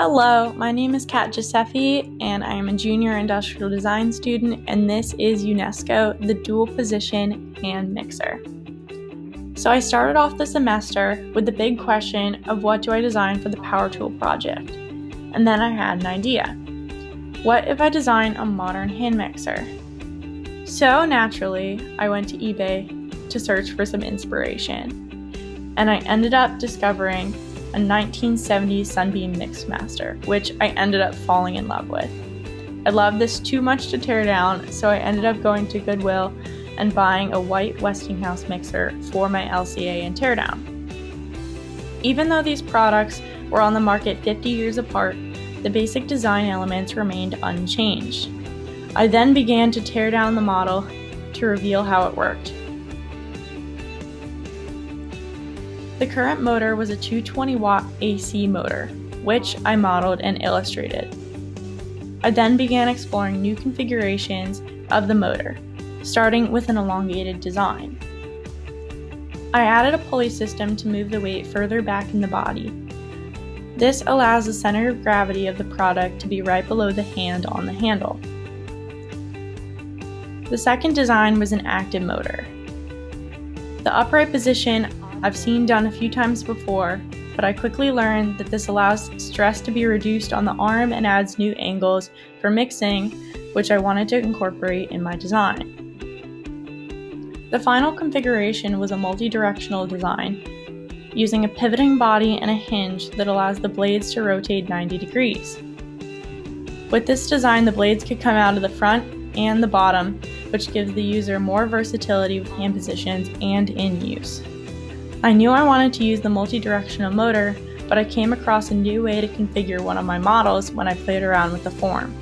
Hello, my name is Giuseffi, and I am a junior industrial design student, and this is UNESCO, the dual position hand mixer. So I started off the semester with the big question of what do I design for the power tool project? And then I had an idea. What if I design a modern hand mixer? So naturally, I went to eBay to search for some inspiration, and I ended up discovering a 1970s Sunbeam Mixmaster, which I ended up falling in love with. I loved this too much to tear down, so I ended up going to Goodwill and buying a white Westinghouse mixer for my LCA and teardown. Even though these products were on the market 50 years apart, the basic design elements remained unchanged. I then began to tear down the model to reveal how it worked. The current motor was a 220-watt AC motor, which I modeled and illustrated. I then began exploring new configurations of the motor, starting with an elongated design. I added a pulley system to move the weight further back in the body. This allows the center of gravity of the product to be right below the hand on the handle. The second design was an active motor. The upright position I've seen done a few times before, but I quickly learned that this allows stress to be reduced on the arm and adds new angles for mixing, which I wanted to incorporate in my design. The final configuration was a multi-directional design, using a pivoting body and a hinge that allows the blades to rotate 90 degrees. With this design, the blades could come out of the front and the bottom, which gives the user more versatility with hand positions and in use. I knew I wanted to use the multi-directional motor, but I came across a new way to configure one of my models when I played around with the form.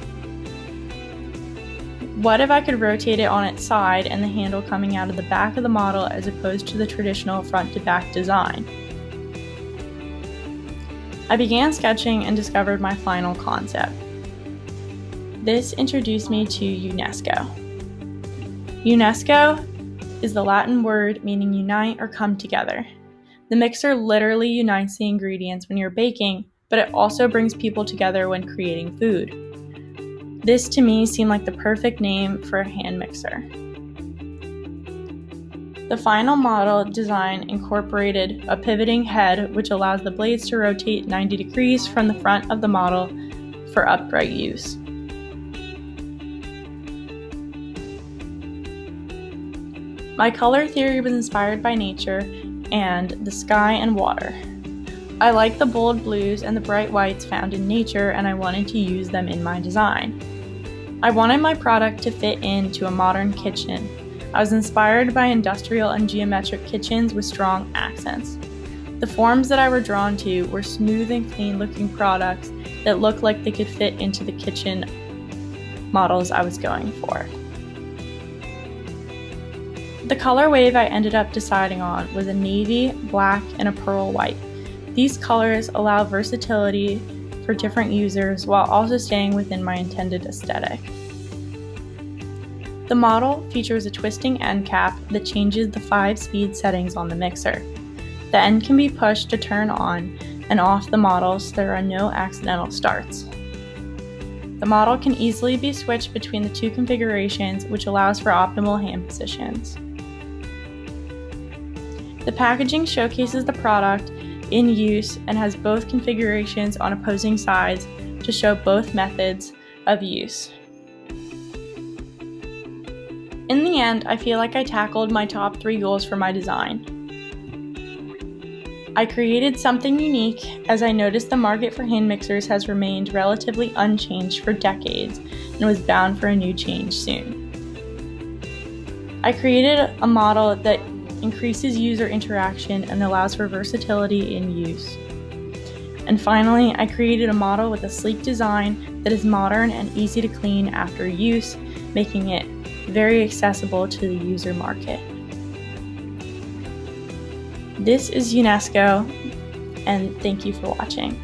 What if I could rotate it on its side and the handle coming out of the back of the model as opposed to the traditional front-to-back design? I began sketching and discovered my final concept. This introduced me to UNESCO. UNESCO is the Latin word meaning unite or come together. The mixer literally unites the ingredients when you're baking, but it also brings people together when creating food. This to me seemed like the perfect name for a hand mixer. The final model design incorporated a pivoting head which allows the blades to rotate 90 degrees from the front of the model for upright use. My color theory was inspired by nature and the sky and water. I like the bold blues and the bright whites found in nature, and I wanted to use them in my design. I wanted my product to fit into a modern kitchen. I was inspired by industrial and geometric kitchens with strong accents. The forms that I were drawn to were smooth and clean looking products that looked like they could fit into the kitchen models I was going for. The color wave I ended up deciding on was a navy, black, and a pearl white. These colors allow versatility for different users while also staying within my intended aesthetic. The model features a twisting end cap that changes the 5 speed settings on the mixer. The end can be pushed to turn on and off the model so there are no accidental starts. The model can easily be switched between the 2 configurations, which allows for optimal hand positions. The packaging showcases the product in use and has both configurations on opposing sides to show both methods of use. In the end, I feel like I tackled my top 3 goals for my design. I created something unique as I noticed the market for hand mixers has remained relatively unchanged for decades and was bound for a new change soon. I created a model that increases user interaction and allows for versatility in use. And finally, I created a model with a sleek design that is modern and easy to clean after use, making it very accessible to the user market. This is UNESCO, and thank you for watching.